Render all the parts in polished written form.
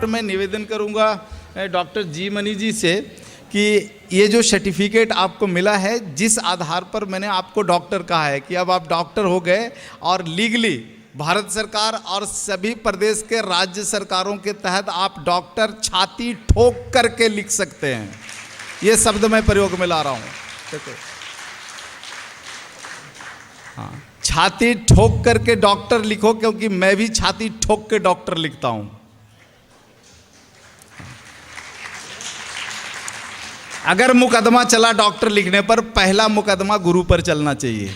मैं निवेदन करूंगा डॉक्टर जी मनी जी से कि ये जो सर्टिफिकेट आपको मिला है, जिस आधार पर मैंने आपको डॉक्टर कहा है कि अब आप डॉक्टर हो गए और लीगली भारत सरकार और सभी प्रदेश के राज्य सरकारों के तहत आप डॉक्टर छाती ठोक करके लिख सकते हैं। ये शब्द मैं प्रयोग में ला रहा हूँ। देखो, हाँ, छाती ठोक करके डॉक्टर लिखो, क्योंकि मैं भी छाती ठोक के डॉक्टर लिखता हूँ। अगर मुकदमा चला डॉक्टर लिखने पर, पहला मुकदमा गुरु पर चलना चाहिए,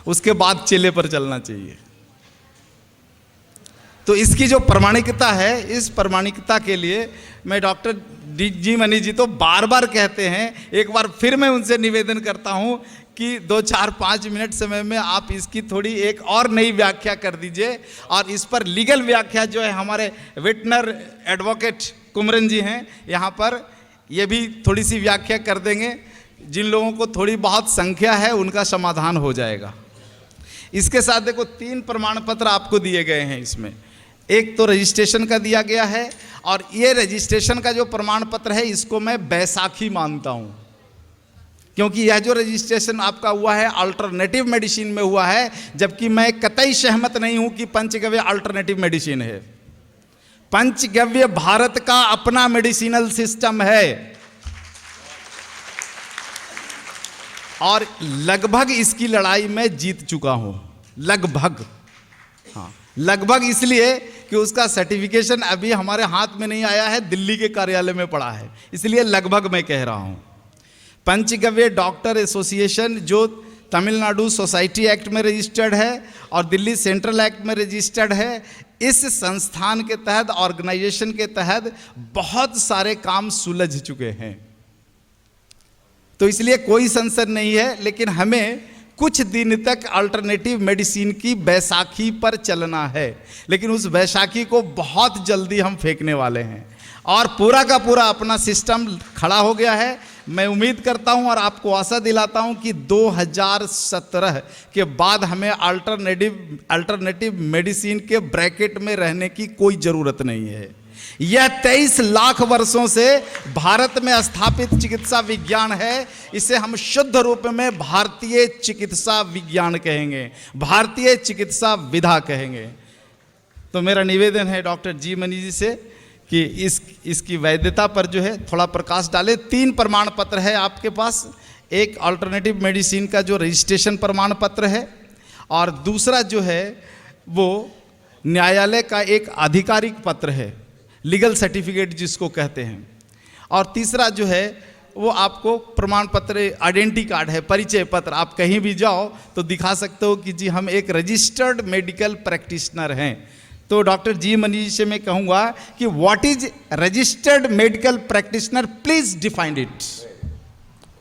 उसके बाद चेले पर चलना चाहिए। तो इसकी जो प्रमाणिकता है, इस प्रमाणिकता के लिए मैं डॉक्टर जी मनी जी तो बार बार कहते हैं, एक बार फिर मैं उनसे निवेदन करता हूं कि 2-4-5 मिनट समय में आप इसकी थोड़ी एक और नई व्याख्या कर दीजिए, और इस पर लीगल व्याख्या जो है हमारे वेटनर एडवोकेट कुमरन जी हैं यहाँ पर, ये भी थोड़ी सी व्याख्या कर देंगे। जिन लोगों को थोड़ी बहुत संख्या है उनका समाधान हो जाएगा। इसके साथ देखो 3 प्रमाण पत्र आपको दिए गए हैं इसमें। एक तो रजिस्ट्रेशन का दिया गया है, और ये रजिस्ट्रेशन का जो प्रमाण पत्र है इसको मैं बैसाखी मानता हूँ, क्योंकि यह जो रजिस्ट्रेशन आपका हुआ है अल्टरनेटिव मेडिसिन में हुआ है, जबकि मैं कतई सहमत नहीं हूँ कि पंचगव्य अल्टरनेटिव मेडिसिन है। पंचगव्य भारत का अपना मेडिसिनल सिस्टम है, और लगभग इसकी लड़ाई में जीत चुका हूं। लगभग, हाँ, लगभग इसलिए कि उसका सर्टिफिकेशन अभी हमारे हाथ में नहीं आया है, दिल्ली के कार्यालय में पड़ा है, इसलिए लगभग मैं कह रहा हूं। पंचगव्य डॉक्टर एसोसिएशन जो तमिलनाडु सोसाइटी एक्ट में रजिस्टर्ड है और दिल्ली सेंट्रल एक्ट में रजिस्टर्ड है, इस संस्थान के तहत, ऑर्गेनाइजेशन के तहत बहुत सारे काम सुलझ चुके हैं। तो इसलिए कोई संशय नहीं है, लेकिन हमें कुछ दिन तक अल्टरनेटिव मेडिसिन की बैसाखी पर चलना है, लेकिन उस बैसाखी को बहुत जल्दी हम फेंकने वाले हैं, और पूरा का पूरा अपना सिस्टम खड़ा हो गया है। मैं उम्मीद करता हूं और आपको आशा दिलाता हूं कि 2017 के बाद हमें अल्टरनेटिव मेडिसिन के ब्रैकेट में रहने की कोई ज़रूरत नहीं है। यह 23 लाख वर्षों से भारत में स्थापित चिकित्सा विज्ञान है। इसे हम शुद्ध रूप में भारतीय चिकित्सा विज्ञान कहेंगे, भारतीय चिकित्सा विधा कहेंगे। तो मेरा निवेदन है डॉक्टर जी मनी जी से कि इसकी वैधता पर जो है थोड़ा प्रकाश डाले। 3 प्रमाण पत्र है आपके पास, एक अल्टरनेटिव मेडिसिन का जो रजिस्ट्रेशन प्रमाण पत्र है, और दूसरा जो है वो न्यायालय का एक आधिकारिक पत्र है, लीगल सर्टिफिकेट जिसको कहते हैं, और तीसरा जो है वो आपको प्रमाण पत्र, आइडेंटिटी कार्ड है, परिचय पत्र। आप कहीं भी जाओ तो दिखा सकते हो कि जी हम एक रजिस्टर्ड मेडिकल प्रैक्टिशनर हैं। तो डॉक्टर जी मनी जी से मैं कहूँगा कि what is registered medical practitioner, please define it.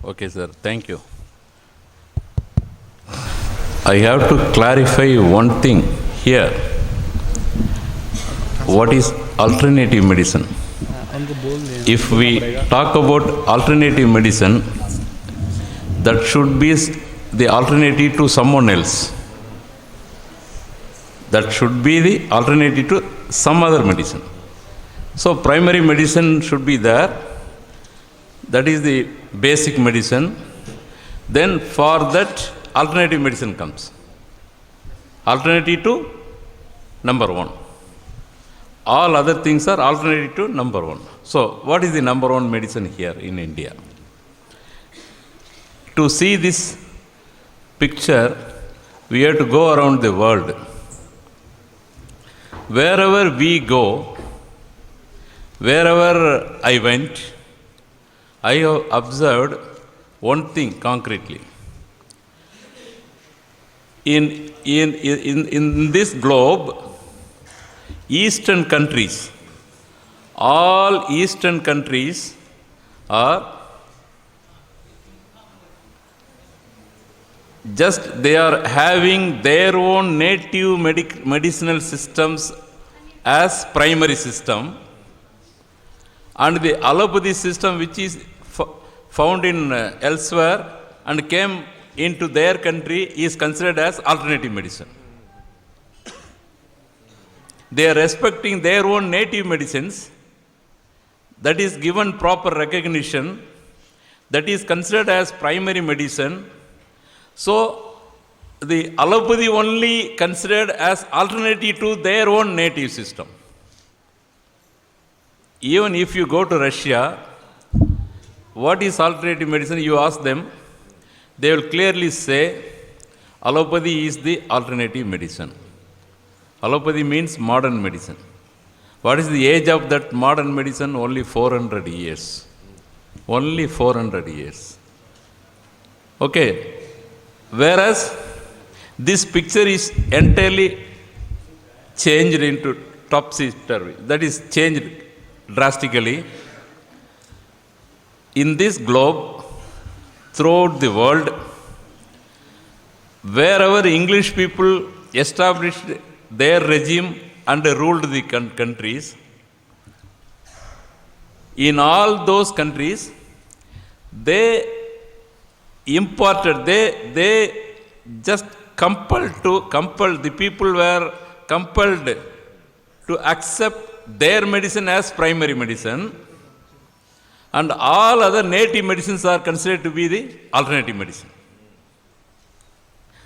Okay, sir. Thank you. I have to clarify one thing here. What is alternative medicine? If we talk about alternative medicine, that should be the alternative to someone else. That should be the alternative to some other medicine. So primary medicine should be there. That is the basic medicine. Then for that alternative medicine comes. Alternative to number 1. All other things are alternative to number 1. So what is the number 1 medicine here in India? To see this picture, we have to go around the world. Wherever we go, wherever I went, I have observed one thing concretely. In this globe, Eastern countries, all Eastern countries are just they are having their own native medicinal systems as primary system, and the allopathy system which is found in elsewhere and came into their country is considered as alternative medicine. They are respecting their own native medicines, that is given proper recognition, that is considered as primary medicine. So the allopathy only considered as alternative to their own native system. Even if you go to Russia, what is alternative medicine? You ask them, they will clearly say allopathy is the alternative medicine. Allopathy means modern medicine. What is the age of that modern medicine? Only 400 years. Only 400 years. Okay. Whereas this picture is entirely changed into topsy-turvy. That is changed drastically. In this globe, throughout the world, wherever English people established their regime and ruled the countries, in all those countries, they imported, they just compelled, the people were compelled to accept their medicine as primary medicine, and all other native medicines are considered to be the alternative medicine.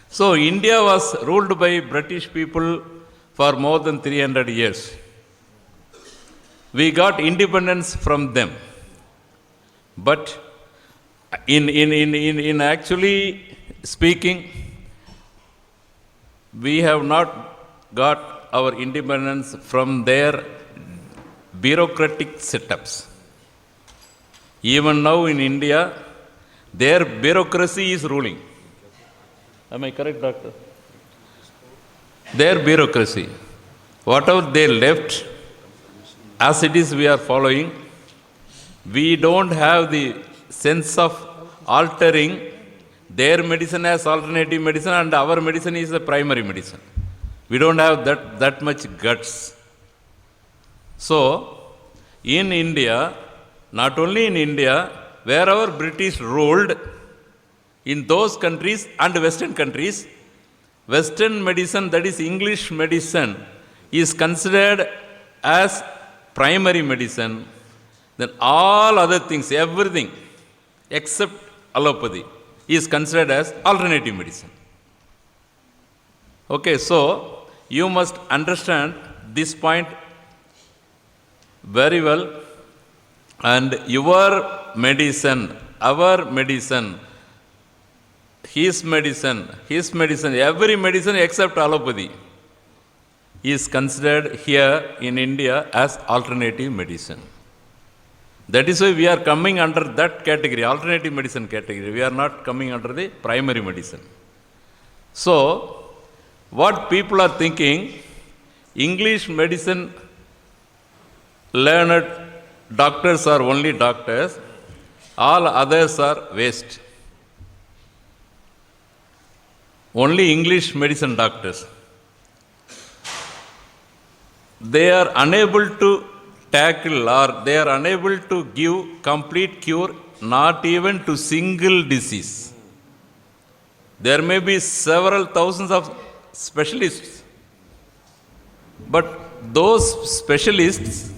So India was ruled by British people for more than 300 years. We got independence from them. But in actually speaking, we have not got our independence from their bureaucratic setups. Even now in India, their bureaucracy is ruling. Am I correct, doctor? Their bureaucracy. Whatever they left, as it is we are following. We don't have the sense of altering their medicine as alternative medicine and our medicine is the primary medicine. We don't have that much guts. So, in India, not only in India, wherever British ruled, in those countries and Western countries, Western medicine, that is English medicine, is considered as primary medicine. Then all other things, everything except allopathy, is considered as alternative medicine. Okay, so you must understand this point very well. And your medicine, our medicine, his medicine, every medicine except allopathy is considered here in India as alternative medicine. That is why we are coming under that category, alternative medicine category. We are not coming under the primary medicine. So, what people are thinking, English medicine learned doctors are only doctors, all others are waste. Only English medicine doctors. They are unable to tackle or they are unable to give complete cure, not even to single disease. There may be several thousands of specialists, but those specialists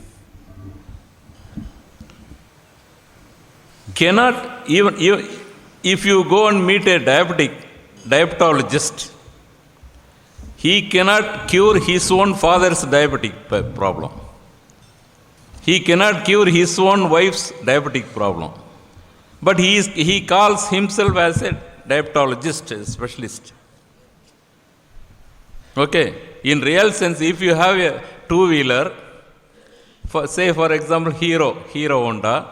cannot even if you go and meet a diabetologist, he cannot cure his own father's diabetic problem. He cannot cure his own wife's diabetic problem. But he calls himself as a diabetologist, a specialist. Okay, in real sense, if you have a two-wheeler, say for example Hero Honda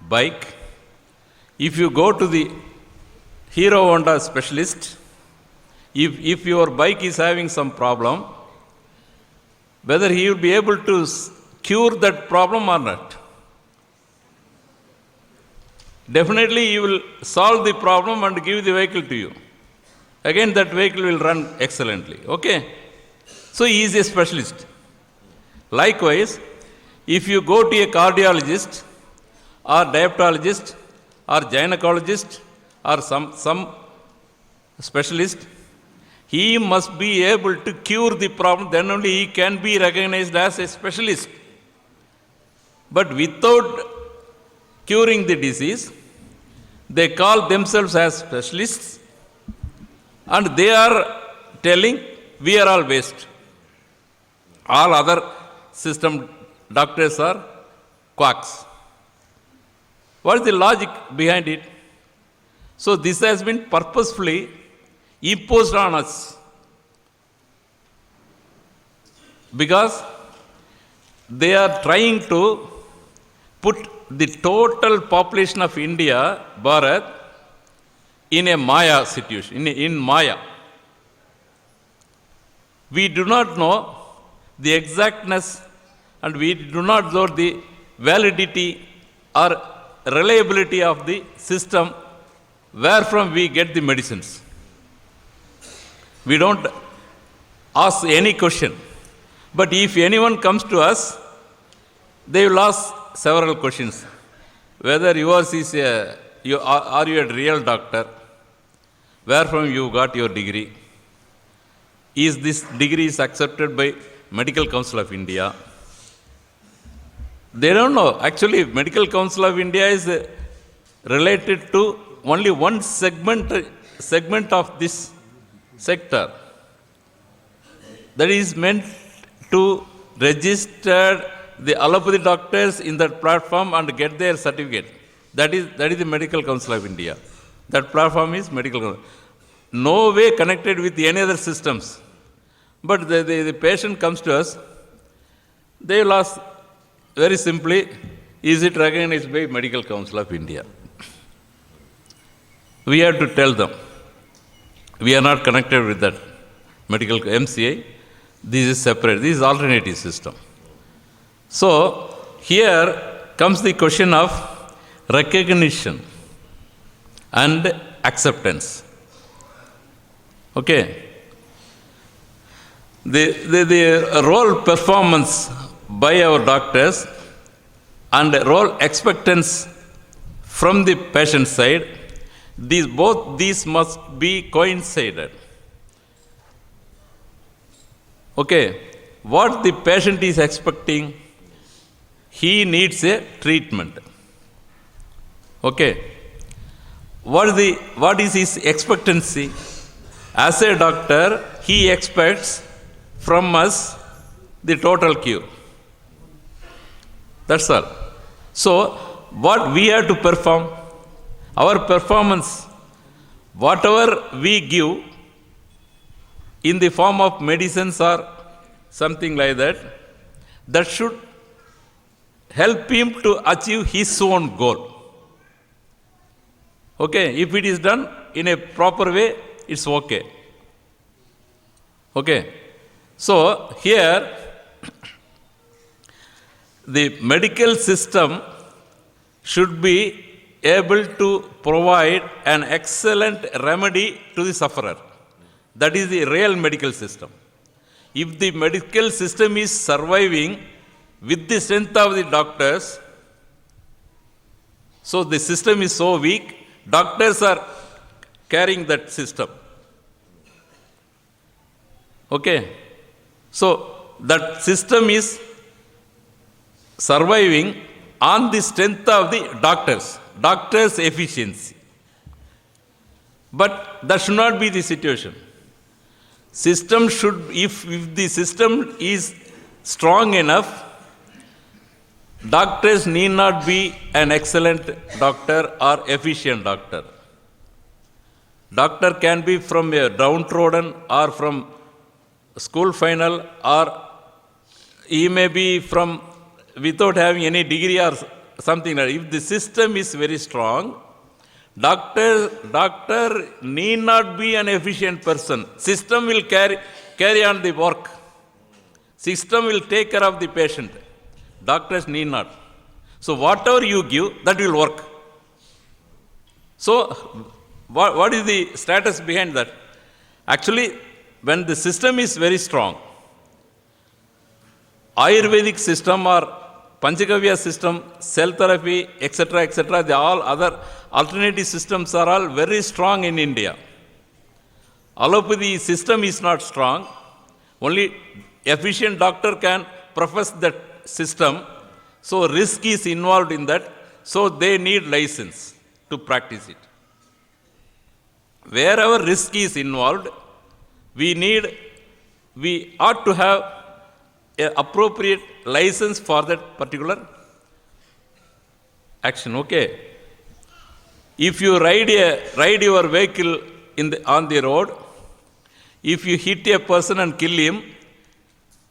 bike, if you go to the Hero Honda specialist, if your bike is having some problem, whether he will be able to cure that problem or not. Definitely he will solve the problem and give the vehicle to you. again that vehicle will run excellently. Okay? So he is a specialist. Likewise, if you go to a cardiologist or diabetologist or gynecologist or some specialist, he must be able to cure the problem, then only he can be recognized as a specialist. But without curing the disease, they call themselves as specialists and they are telling we are all waste. All other system doctors are quacks. What is the logic behind it? So this has been purposefully imposed on us because they are trying to put the total population of India, Bharat, in a Maya situation, in Maya. We do not know the exactness and we do not know the validity or reliability of the system wherefrom we get the medicines. We don't ask any question. But if anyone comes to us, they will ask several questions. Whether yours is are you a real doctor? Where from you got your degree? Is this degree is accepted by Medical Council of India? They don't know. Actually, Medical Council of India is related to only one segment of this sector. That is meant to register the allopathy doctors in that platform and get their certificate. That is the Medical Council of India. That platform is Medical Council. No way connected with any other systems. But the patient comes to us, they will ask very simply, is it recognized by Medical Council of India? We have to tell them, we are not connected with that medical MCI. This is separate. This is alternative system. So here comes the question of recognition and acceptance. Okay. The role performance by our doctors and role expectance from the patient side, both these must be coincided. Okay, what the patient is expecting, he needs a treatment. Okay, what is his expectancy? As a doctor, he expects from us the total cure. That's all. So, what we have to perform, our performance, whatever we give in the form of medicines or something like that, that should help him to achieve his own goal. Okay, if it is done in a proper way, it's okay. Okay, so here the medical system should be able to provide an excellent remedy to the sufferer. That is the real medical system. If the medical system is surviving with the strength of the doctors, so the system is so weak, doctors are carrying that system. Okay, so that system is surviving on the strength of the doctors' efficiency. But that should not be the situation. System should, if the system is strong enough, doctors need not be an excellent doctor or efficient doctor. Doctor can be from a downtrodden or from school final, or he may be from without having any degree or something like that. If the system is very strong, doctor need not be an efficient person. System will carry on the work. System will take care of the patient. Doctors need not. So whatever you give, that will work. So what is the status behind that? Actually, when the system is very strong, Ayurvedic system or Panchagavya system, cell therapy, etc., the all other alternative systems are all very strong in India. Allopathy system is not strong. Only efficient doctor can profess that system. So risk is involved in that. So they need license to practice it. Wherever risk is involved, we ought to have an appropriate license for that particular action. Okay. If you ride your vehicle on the road, if you hit a person and kill him,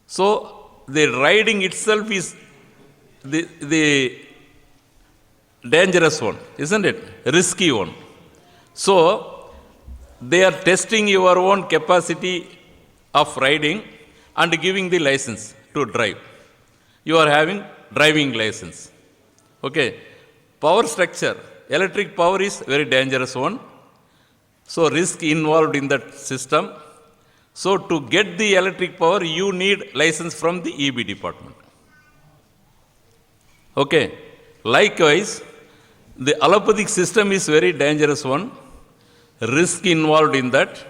so the riding itself is the dangerous one, isn't it? Risky one. So they are testing your own capacity of riding and giving the license to drive. You are having driving license. Okay. Power structure. Electric power is very dangerous one. So risk involved in that system. So to get the electric power, you need license from the EB department. Okay. Likewise, the allopathic system is very dangerous one. Risk involved in that.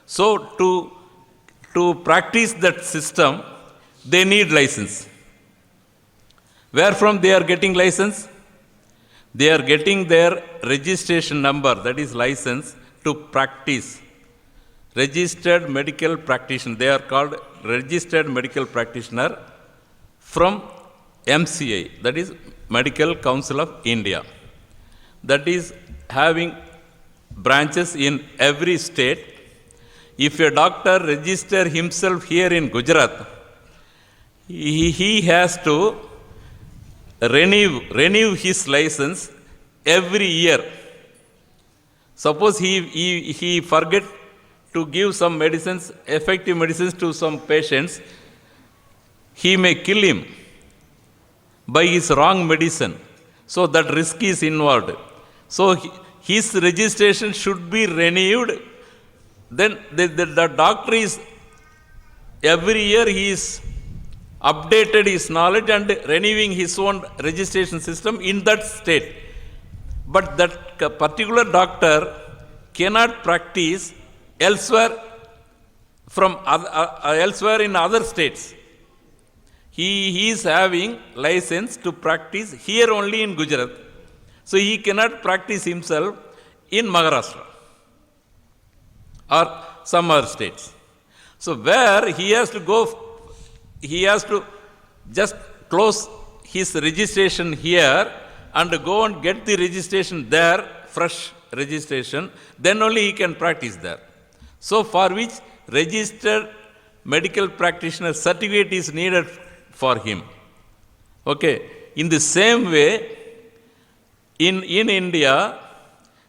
So to practice that system, they need license. Where from they are getting license? They are getting their registration number, that is license, to practice. Registered medical practitioner. They are called registered medical practitioner from MCI, that is Medical Council of India. That is having branches in every state. If a doctor register himself here in Gujarat, he has to renew his license every year. Suppose he forget to give some medicines, effective medicines to some patients, he may kill him by his wrong medicine. So that risk is involved. So his registration should be renewed. Then the doctor is, every year he is updated his knowledge and renewing his own registration system in that state. But that particular doctor cannot practice elsewhere elsewhere in other states. He is having license to practice here only in Gujarat. So he cannot practice himself in Maharashtra or some other states. So where he has to just close his registration here and go and get the registration there, fresh registration, then only he can practice there. So for which registered medical practitioner certificate is needed for him. Okay. In the same way, in India,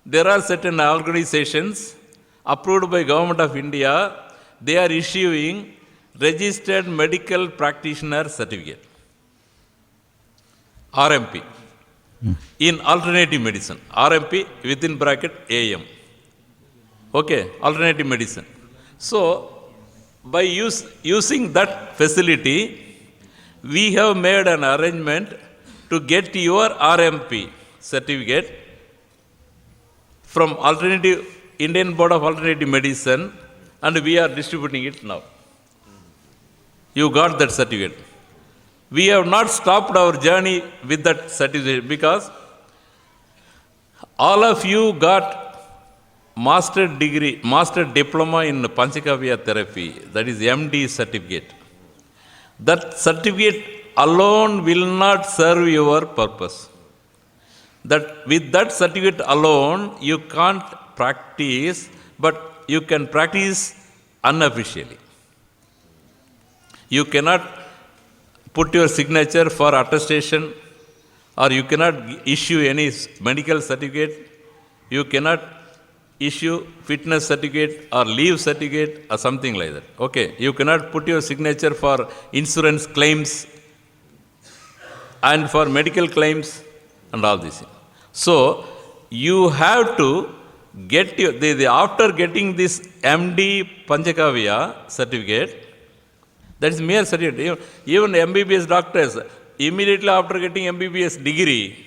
there are certain organizations approved by Government of India. They are issuing registered medical practitioner certificate, RMP, in alternative medicine. RMP within bracket AM. Okay, alternative medicine. So by using that facility, we have made an arrangement to get your RMP certificate from Indian Board of Alternative Medicine, and we are distributing it now. You got that certificate. We have not stopped our journey with that certificate because all of you got master diploma in Panchagavya therapy, that is MD certificate. That certificate alone will not serve your purpose. That with that certificate alone, you can't practice, but you can practice unofficially. You cannot put your signature for attestation, or you cannot issue any medical certificate. You cannot issue fitness certificate or leave certificate or something like that. Okay, you cannot put your signature for insurance claims and for medical claims and all this. So you have to after getting this MD Panchakavya certificate, that is mere certificate. Even MBBS doctors, immediately after getting MBBS degree,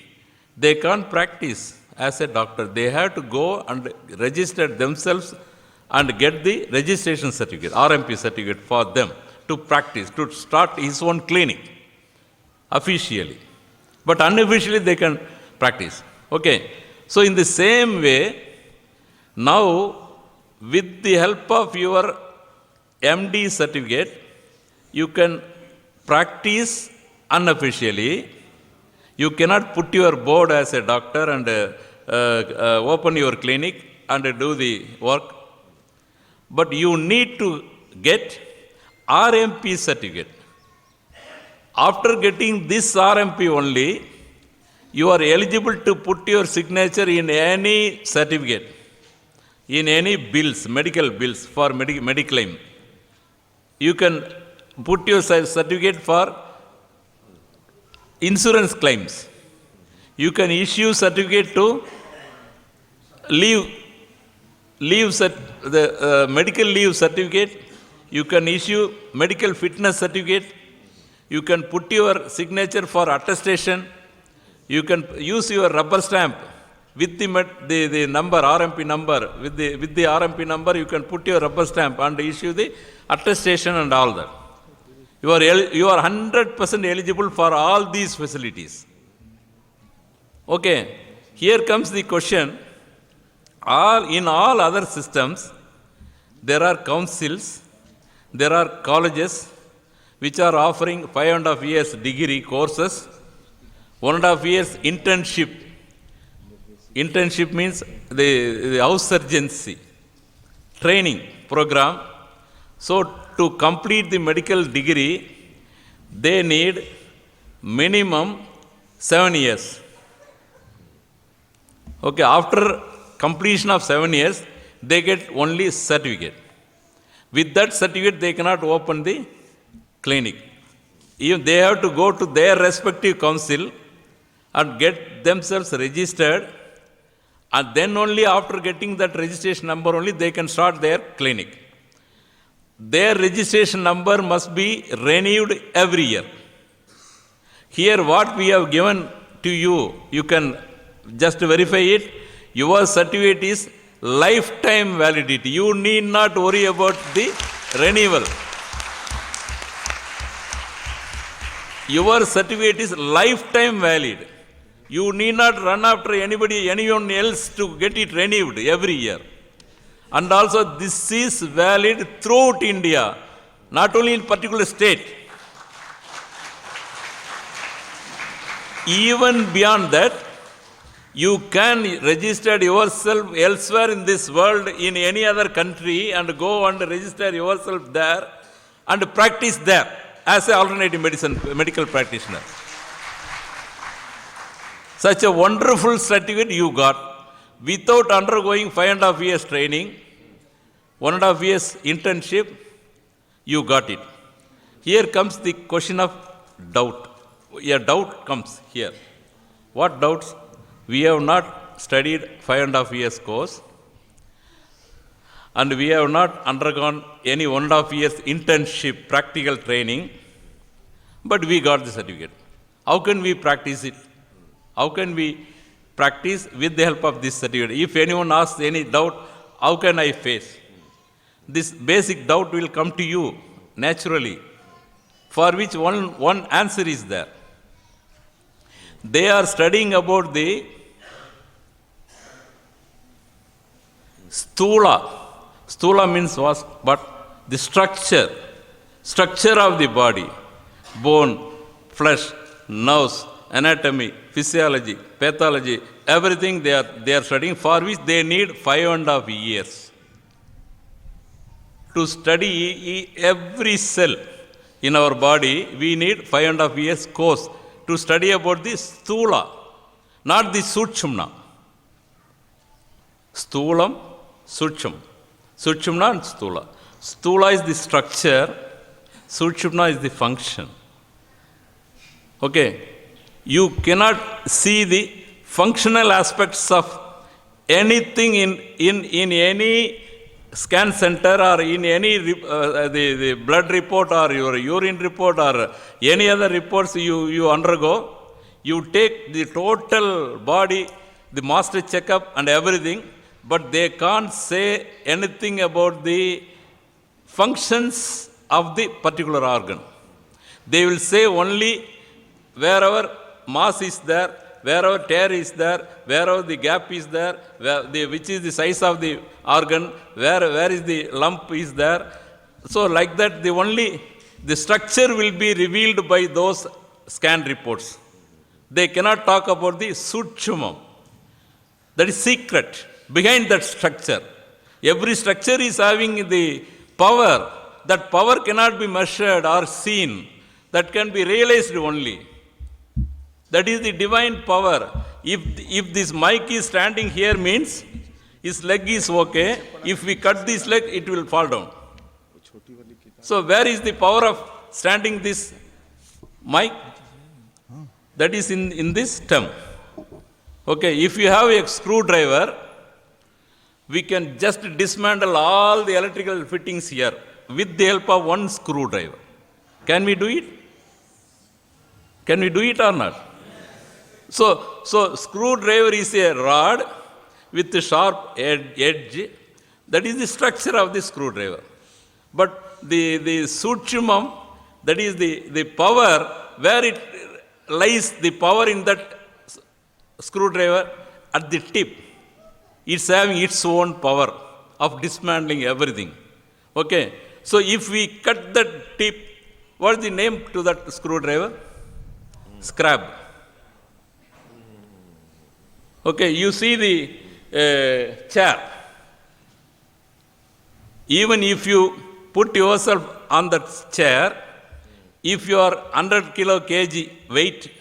they can't practice as a doctor. They have to go and register themselves and get the registration certificate, RMP certificate for them to practice, to start his own clinic officially. But unofficially they can practice. Okay. So in the same way, now with the help of your MD certificate, you can practice unofficially. You cannot put your board as a doctor and open your clinic and do the work. But you need to get RMP certificate. After getting this RMP only, you are eligible to put your signature in any certificate, in any bills, medical bills for Mediclaim. You can put your certificate for insurance claims. You can issue certificate to medical leave certificate. You can issue medical fitness certificate. You can put your signature for attestation. You can use your rubber stamp with the number, RMP number. With the RMP number, you can put your rubber stamp and issue the attestation and all that. You are 100% eligible for all these facilities. Okay, here comes the question. In all other systems, there are councils, there are colleges which are offering 5.5 years degree courses, 1.5 years internship. Internship means the house surgency training program. So to complete the medical degree, they need minimum 7 years. Okay, after completion of 7 years, they get only certificate. With that certificate, they cannot open the clinic. Even they have to go to their respective council and get themselves registered, and then only after getting that registration number only they can start their clinic. Their registration number must be renewed every year. Here what we have given to you, you can just verify it. Your certificate is lifetime validity. You need not worry about the renewal. Your certificate is lifetime valid. You need not run after anyone else to get it renewed every year. And also this is valid throughout India, not only in particular state. Even beyond that, you can register yourself elsewhere in this world, in any other country, and go and register yourself there and practice there as an alternative medicine medical practitioner. Such a wonderful certificate you got without undergoing 5.5 years training, 1.5 years internship, you got it. Here comes the question of doubt. A doubt comes here. What doubts? We have not studied 5.5 years course, and we have not undergone any 1.5 years internship practical training, but we got the certificate. How can we practice it? How can we practice with the help of this certificate? If anyone asks any doubt, how can I face? This basic doubt will come to you naturally, for which one answer is there. They are studying about the stula. Stula means what? But the structure of the body, bone, flesh, nerves, anatomy, physiology, pathology, everything they are studying, for which they need 5.5 years. To study every cell in our body, we need 5.5 years course to study about the stula, not the sukshumna. Stulam, sukshum. Sukshumna and stula. Stula is the structure, sukshumna is the function. Okay. You cannot see the functional aspects of anything in any scan center or in any the blood report or your urine report or any other reports you undergo, you take the total body, the master checkup and everything, but they can't say anything about the functions of the particular organ. They will say only wherever mass is there, wherever tear is there, wherever the gap is there, which is the size of the organ, where is the lump is there. So like that, the structure will be revealed by those scan reports. They cannot talk about the sutshumam. That is secret behind that structure. Every structure is having the power. That power cannot be measured or seen. That can be realized only. That is the divine power. If this mic is standing here means his leg is okay. If we cut this leg, it will fall down. So where is the power of standing this mic? That is in this stem. Okay, if you have a screwdriver, we can just dismantle all the electrical fittings here with the help of one screwdriver. Can we do it? Can we do it or not? So screwdriver is a rod with a sharp edge. That is the structure of the screwdriver. But the sutshumam, that is the power, where it lies, the power in that screwdriver at the tip. It's having its own power of dismantling everything. Okay. So if we cut that tip, what is the name to that screwdriver? Scrap. Okay, you see the chair. Even if you put yourself on that chair, if you are 100 kg weight,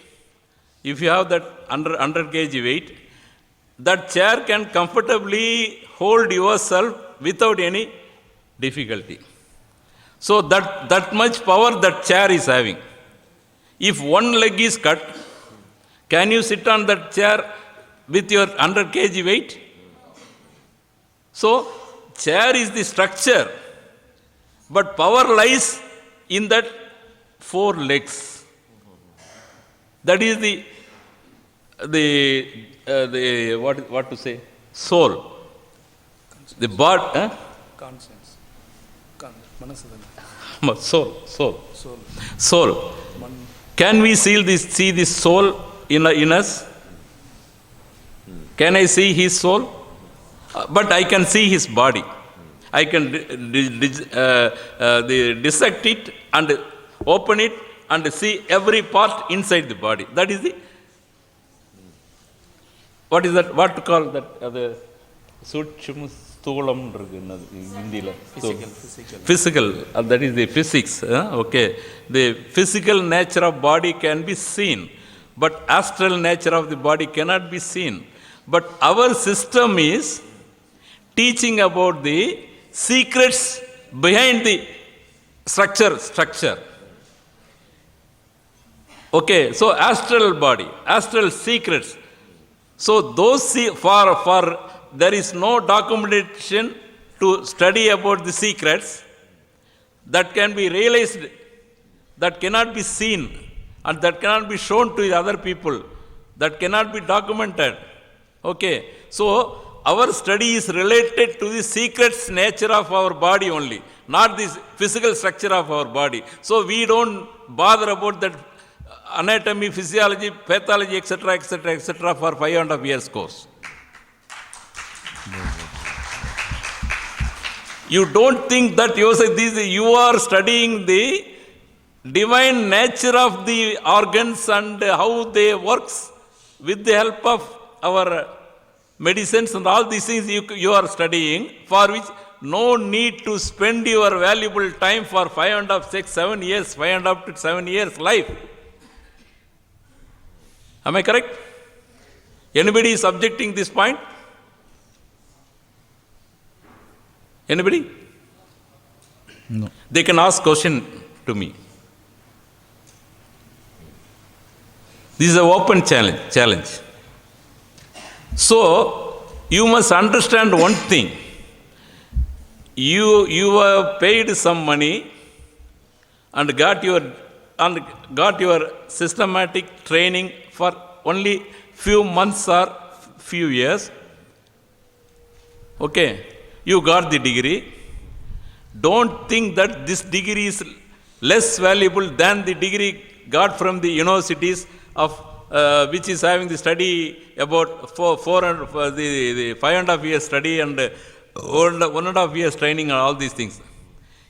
if you have that 100 kg weight, that chair can comfortably hold yourself without any difficulty. So that much power that chair is having. If one leg is cut, can you sit on that chair with your 100 kg weight? So, chair is the structure, but power lies in that 4 legs. That is the what to say? Soul. The body. Conscience. Soul. Can we see this soul in us? Can I see his soul? But I can see his body. I can dissect it and open it and see every part inside the body. That is what is that? What to call that? The Sthulam Physical. That is the physics. Okay. The physical nature of body can be seen, but astral nature of the body cannot be seen. But our system is teaching about the secrets behind the structure. Okay, so astral body, astral secrets. So those for there is no documentation to study about the secrets that can be realized, that cannot be seen, and that cannot be shown to the other people, that cannot be documented. Okay, so our study is related to the secrets nature of our body only, not the physical structure of our body. So we don't bother about that anatomy, physiology, pathology, etc., for 5.5 years course. You don't think that you are studying the divine nature of the organs and how they works with the help of our medicines and all these things you are studying, for which no need to spend your valuable time for 5.5, 6, 7 years, 5.5 to 7 years life. Am I correct? Anybody is objecting this point? Anybody? No. They can ask question to me. This is an open challenge. So, You must understand one thing. You have paid some money and got your systematic training for only few months or few years. Okay, you got the degree. Don't think that this degree is less valuable than the degree got from the universities of which is having the study about the 5.5 years study and 1.5 years training and all these things.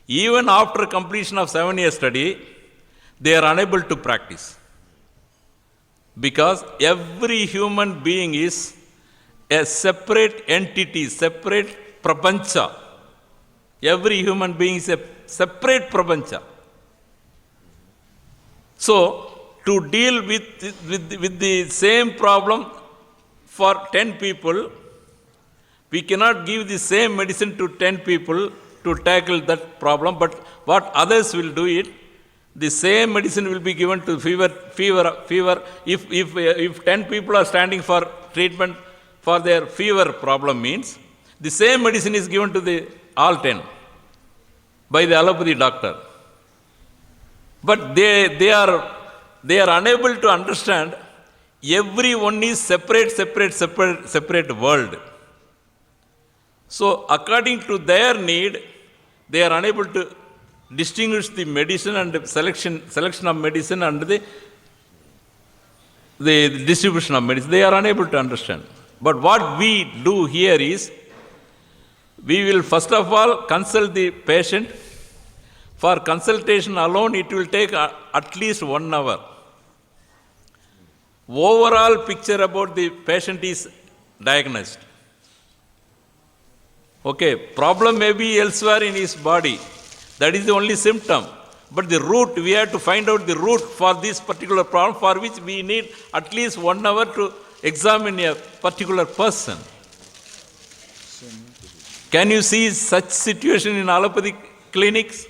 Even after completion of 7 years study, they are unable to practice. Because every human being is a separate entity, separate prapancha. Every human being is a separate prapancha. So, to deal with the same problem for 10 people, we cannot give the same medicine to 10 people to tackle that problem, but what others will do it, the same medicine will be given to fever. If 10 people are standing for treatment for their fever problem means, the same medicine is given to the all 10 by the allopathy doctor. But they are unable to understand everyone is separate world. So according to their need, they are unable to distinguish the medicine and the selection of medicine and the distribution of medicine. They are unable to understand. But what we do here is, we will first of all consult the patient. For consultation alone, it will take at least 1 hour. Overall picture about the patient is diagnosed. Okay, problem may be elsewhere in his body. That is the only symptom. But the root, we have to find out the root for this particular problem, for which we need at least 1 hour to examine a particular person. Can you see such situation in allopathic clinics?